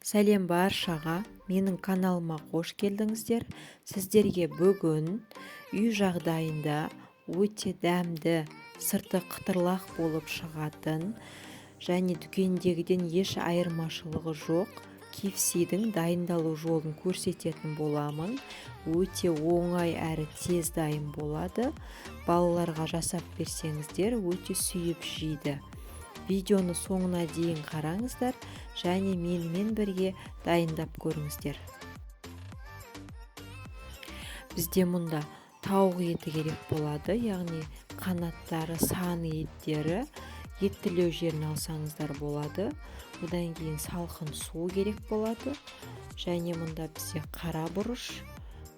Сәлем баршаға, менің каналыма қош келдіңіздер. Сіздерге бүгін үй жағдайында өте дәмді, сырты қытырлақ болып шығатын және дүкендегіден еш айырмашылығы жоқ KFC-дің дайындалу жолын көрсететін боламын. Өте оңай әрі тез дайын болады. Балаларға жасап берсеңіздер өте сүйіп жейді. Видеоны соңына дейін қараңыздар және менімен бірге дайындап көріңіздер. Бізде мұнда тауық еті керек болады, яғни қанаттары, саны еттері, еттілеу жерін алсаңыздар болады. Одан кейін салқын су керек болады. Және мұнда бізде қара бұрыш,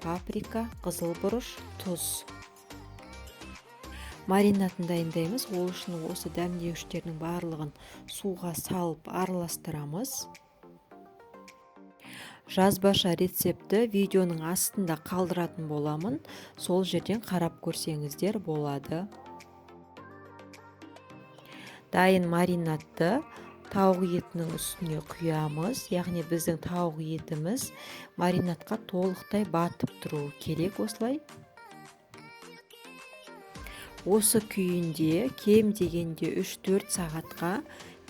паприка, қызыл бұрыш, тұз. Маринатын дайындаймыз. Ол үшін осы дәмдеуіштердің барлығын суға салып араластырамыз. Жазбаша рецепті видеоның астында қалдыратын боламын. Сол жерден қарап көрсеңіздер болады. Дайын маринатты тауық етінің үстіне құямыз. Яғни біздің тауық етіміз маринатқа толықтай батып тұруы керек осылай. Осы күйінде кем дегенде 3-4 сағатқа,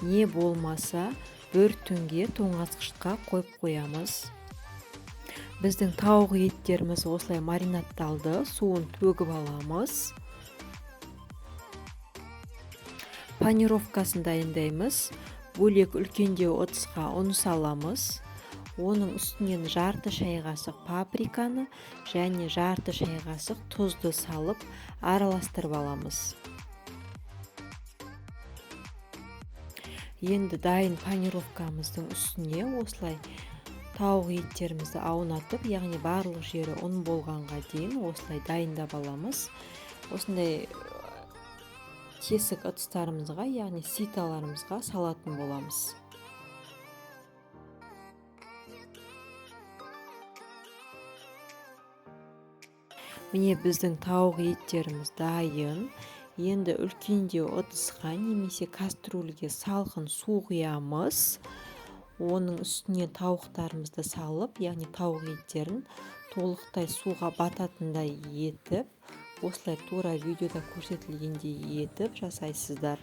не болмаса бір түнге тоңазытқышқа қойып қоямыз. Біздің тауық еттеріміз осылай маринатталды, суын төгіп аламыз. Панировкасын дайындаймыз. Бөлек үлкендеу ыдысқа ұн саламыз. Оның үстінен жарты шай қасық паприканы және жарты шай қасық тұзды салып араластырып аламыз. Енді дайын панировкамыздың үстіне осылай тауық еттерімізді аунатып, яғни барлық жері ұн болғанға дейін осылай дайындап аламыз. Осындай тесік ыдыстарымызға, яғни ситаларымызға салатын боламыз. Міне біздің тауық еттеріміз дайын. Енді үлкендеу ыдысқа немесе кастрюльге салқын су құямыз. Оның үстіне тауықтарымызды салып, яғни тауық еттерін толықтай суға бататындай етіп, осылай тура видеода көрсетілгендей етіп жасайсыздар.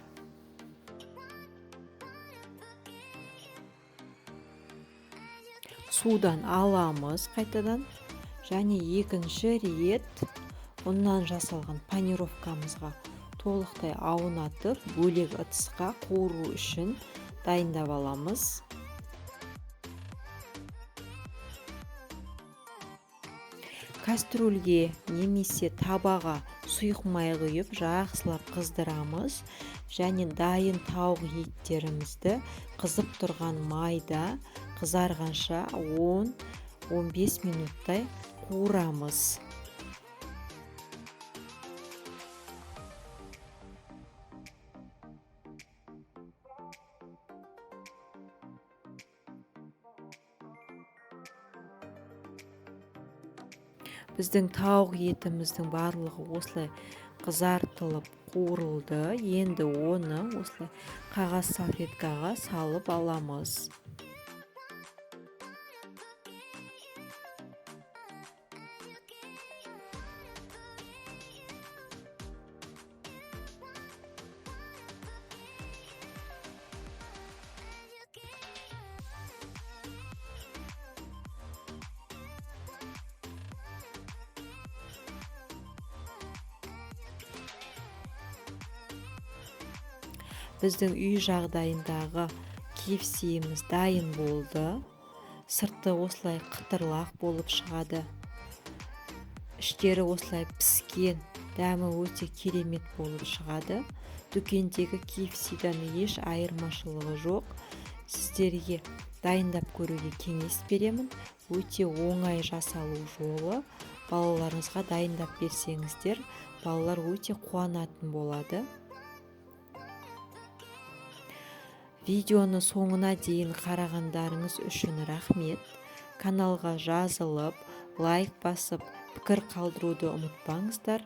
Судан аламыз қайтадан. Және екінші рет ұннан жасалған панировкамызға толықтай аунатып, бөлек ыдысқа қуыру үшін дайындап аламыз. Кастрюльге немесе табаға сұйық май құйып жақсылап қыздырамыз. Және дайын тауық еттерімізді қызып тұрған майда қызарғанша 10-15 минуттай қуырамыз. Біздің тауық етіміздің барлығы осылай қызартылып қуырылды. Енді оны осылай қағаз салфеткаға салып аламыз. Біздің үй жағдайындағы KFC-іміз дайын болды. Сырты осылай қытырлақ болып шығады. Іштері осылай піскен, дәмі өте керемет болып шығады. Дүкендегі KFC-дан еш айырмашылығы жоқ. Сіздерге дайындап көруге кеңес беремін. Өте оңай жасалу жолы. Балаларыңызға дайындап берсеңіздер, балалар өте қуанатын болады. Видеоны соңына дейін қарағандарыңыз үшін рахмет. Каналға жазылып, лайк басып, пікір қалдыруды ұмытпаңыздар.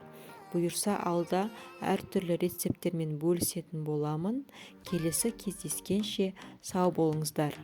Бұйырса алда әртүрлі рецептермен бөлісетін боламын. Келесі кездескенше сау болыңыздар.